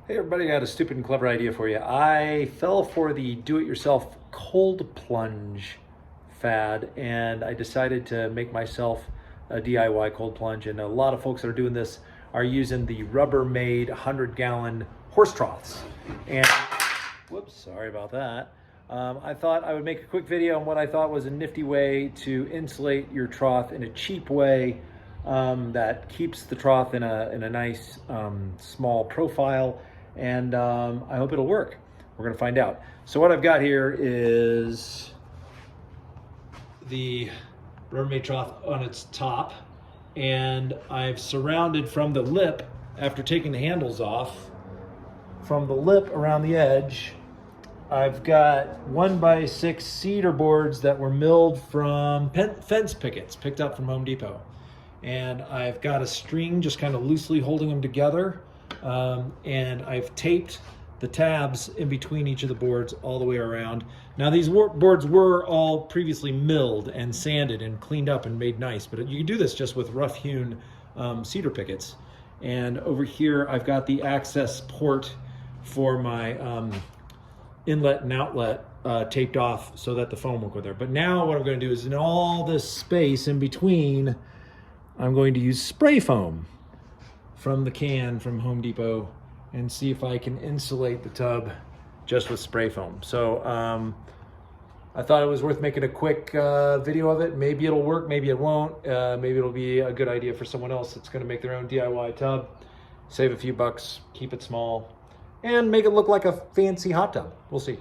Hey everybody, I got a stupid and clever idea for you. I fell for the do-it-yourself cold plunge fad and I decided to make myself a DIY cold plunge, and a lot of folks that are doing this are using the Rubbermaid 100-gallon horse troughs. And whoops, sorry about that. I thought I would make a quick video on what I thought was a nifty way to insulate your trough in a cheap way that keeps the trough in a nice small profile, and I hope it'll work. We're gonna find out. So what I've got here is the Rubbermaid trough on its top, and I've surrounded from the lip, after taking the handles off, from the lip around the edge, I've got 1x6 cedar boards that were milled from fence pickets, picked up from Home Depot. And I've got a string just kind of loosely holding them together. And I've taped the tabs in between each of the boards all the way around. Now these boards were all previously milled and sanded and cleaned up and made nice, but you can do this just with rough hewn cedar pickets. And over here I've got the access port for my inlet and outlet taped off so that the foam will go there. But now what I'm going to do is, in all this space in between, I'm going to use spray foam from the can from Home Depot and see if I can insulate the tub just with spray foam. So I thought it was worth making a quick video of it. Maybe it'll work, maybe it won't. Maybe it'll be a good idea for someone else that's going to make their own DIY tub, save a few bucks, keep it small, and make it look like a fancy hot tub. We'll see.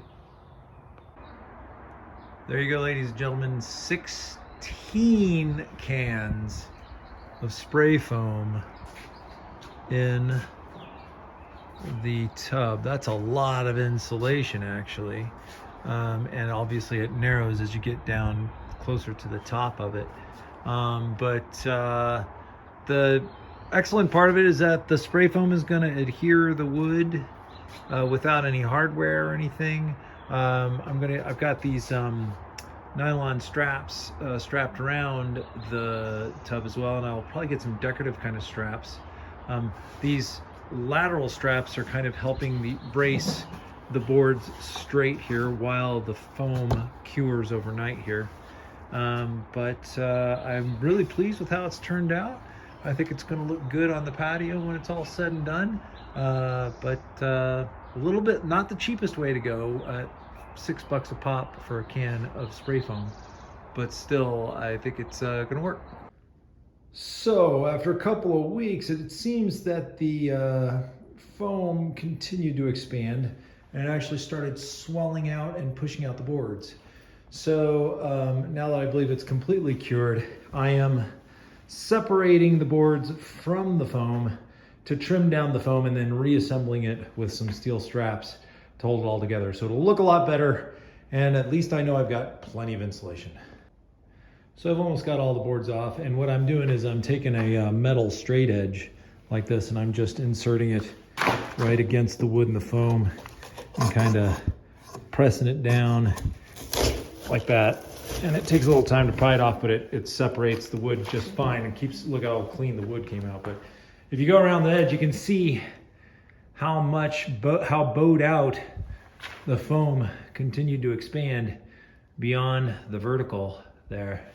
There you go, ladies and gentlemen, 16 cans of spray foam in the tub. That's a lot of insulation, actually. And obviously it narrows as you get down closer to the top of it. The excellent part of it is that the spray foam is going to adhere the wood without any hardware or anything. I've got these nylon straps strapped around the tub as well, and I'll probably get some decorative kind of straps. These lateral straps are kind of helping brace the boards straight here while the foam cures overnight here. I'm really pleased with how it's turned out. I think it's going to look good on the patio when it's all said and done. A little bit, not the cheapest way to go at $6 a pop for a can of spray foam, but still I think it's gonna work. So after a couple of weeks, it seems that the foam continued to expand and actually started swelling out and pushing out the boards. So now that I believe it's completely cured, I am separating the boards from the foam to trim down the foam and then reassembling it with some steel straps to hold it all together. So it'll look a lot better, and at least I know I've got plenty of insulation. So I've almost got all the boards off, and what I'm doing is I'm taking a metal straight edge like this, and I'm just inserting it right against the wood and the foam and kind of pressing it down like that. And it takes a little time to pry it off, but it separates the wood just fine and look how clean the wood came out. But if you go around the edge, you can see how bowed out the foam continued to expand beyond the vertical there.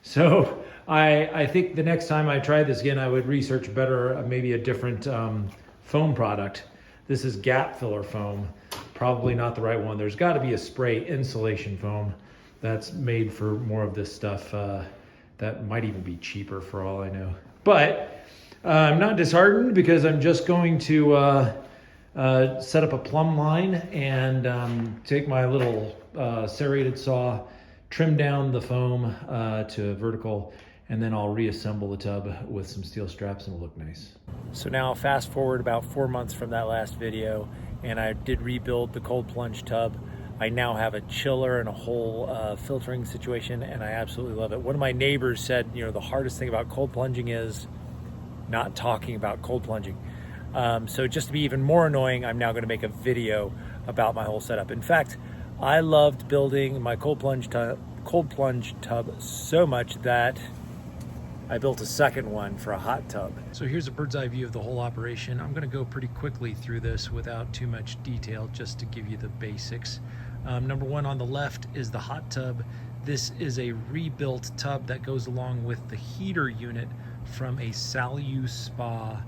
So I think the next time I try this again, I would research better, maybe a different foam product. This is gap filler foam, probably not the right one. There's got to be a spray insulation foam that's made for more of this stuff that might even be cheaper for all I know. But I'm not disheartened, because I'm just going to set up a plumb line and take my little serrated saw, trim down the foam to vertical, and then I'll reassemble the tub with some steel straps and it'll look nice. So now fast forward about 4 months from that last video, and I did rebuild the cold plunge tub. I now have a chiller and a whole filtering situation, and I absolutely love it. One of my neighbors said, the hardest thing about cold plunging is not talking about cold plunging. So just to be even more annoying, I'm now going to make a video about my whole setup. In fact, I loved building my cold plunge tub so much that I built a second one for a hot tub. So here's a bird's eye view of the whole operation. I'm gonna go pretty quickly through this without too much detail, just to give you the basics. Number one on the left is the hot tub. This is a rebuilt tub that goes along with the heater unit from a Salyu Spa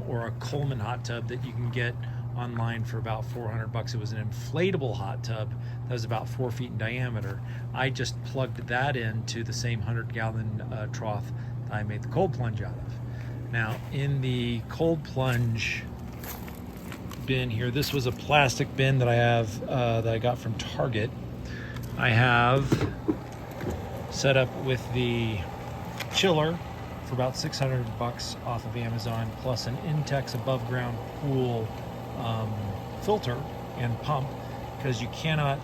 or a Coleman hot tub that you can get online for about 400 bucks. It was an inflatable hot tub that was about 4 feet in diameter. I just plugged that into the same 100-gallon trough that I made the cold plunge out of. Now, in the cold plunge bin here, this was a plastic bin that I have that I got from Target. I have set up with the chiller for about 600 bucks off of Amazon, plus an Intex above ground pool filter and pump, because you cannot,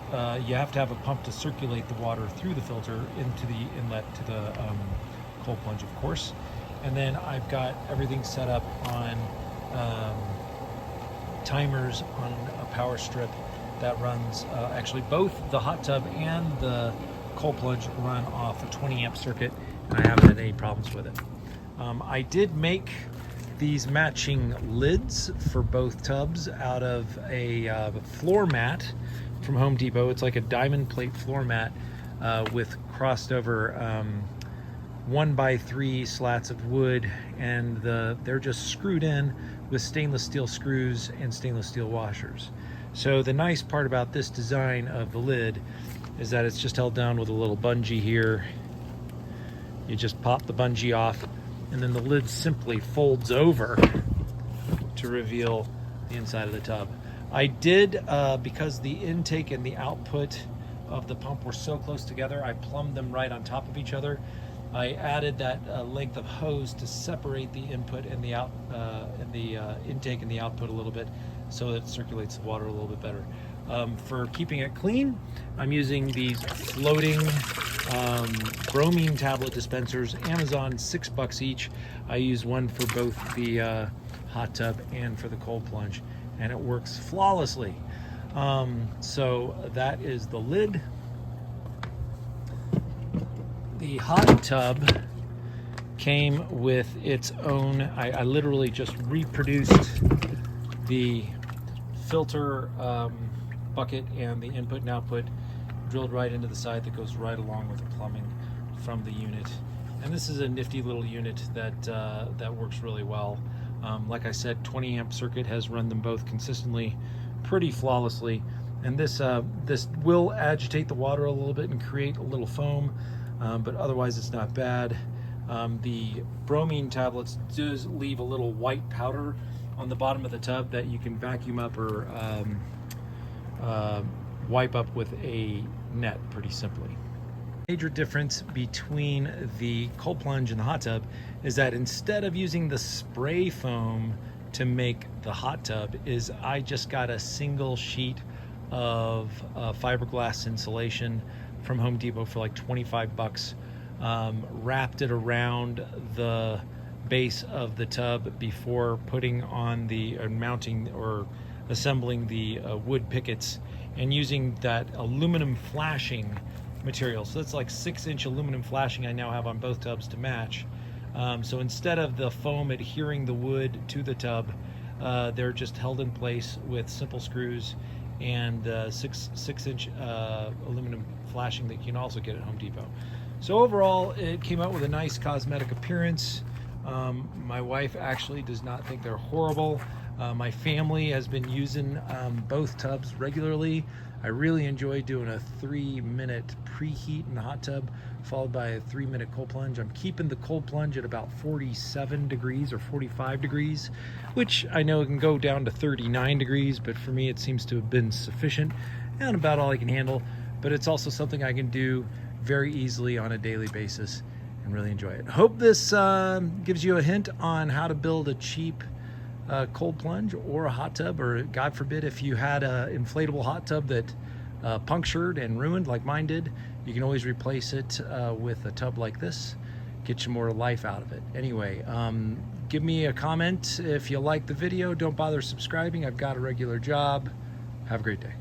you have to have a pump to circulate the water through the filter into the inlet to the cold plunge, of course. And then I've got everything set up on timers on a power strip that runs, actually both the hot tub and the cold plunge run off a 20 amp circuit, and I haven't had any problems with it. I did make these matching lids for both tubs out of a floor mat from Home Depot. It's like a diamond plate floor mat with crossed over 1x3 slats of wood, and they're just screwed in with stainless steel screws and stainless steel washers. So the nice part about this design of the lid is that it's just held down with a little bungee here. You just pop the bungee off, and then the lid simply folds over to reveal the inside of the tub. I did, because the intake and the output of the pump were so close together, I plumbed them right on top of each other. I added that length of hose to separate the input and the intake and the output a little bit, so that it circulates the water a little bit better. For keeping it clean, I'm using these floating bromine tablet dispensers. Amazon, $6 each. I use one for both the hot tub and for the cold plunge, and it works flawlessly. So that is the lid. The hot tub came with its own, I literally just reproduced the filter bucket and the input and output drilled right into the side that goes right along with the plumbing from the unit. And this is a nifty little unit that works really well. Like I said, 20 amp circuit has run them both consistently, pretty flawlessly. And this will agitate the water a little bit and create a little foam, but otherwise it's not bad. The bromine tablets does leave a little white powder on the bottom of the tub that you can vacuum up or wipe up with a net pretty simply. Major difference between the cold plunge and the hot tub is that instead of using the spray foam to make the hot tub, is I just got a single sheet of fiberglass insulation from Home Depot for like 25 bucks, wrapped it around the base of the tub before putting on the mounting or assembling the wood pickets, and using that aluminum flashing material. So that's like 6-inch aluminum flashing I now have on both tubs to match. So instead of the foam adhering the wood to the tub, they're just held in place with simple screws and 6-inch aluminum flashing that you can also get at Home Depot. So overall, it came out with a nice cosmetic appearance. My wife actually does not think they're horrible. My family has been using both tubs regularly. I really enjoy doing a 3-minute preheat in the hot tub followed by a 3-minute cold plunge. I'm keeping the cold plunge at about 47 degrees or 45 degrees, which I know can go down to 39 degrees, but for me it seems to have been sufficient and about all I can handle. But it's also something I can do very easily on a daily basis and really enjoy it. Hope this gives you a hint on how to build a cheap cold plunge or a hot tub, or God forbid if you had an inflatable hot tub that punctured and ruined like mine did, you can always replace it with a tub like this, get you more life out of it. Anyway, give me a comment if you like the video. Don't bother subscribing. I've got a regular job. Have a great day.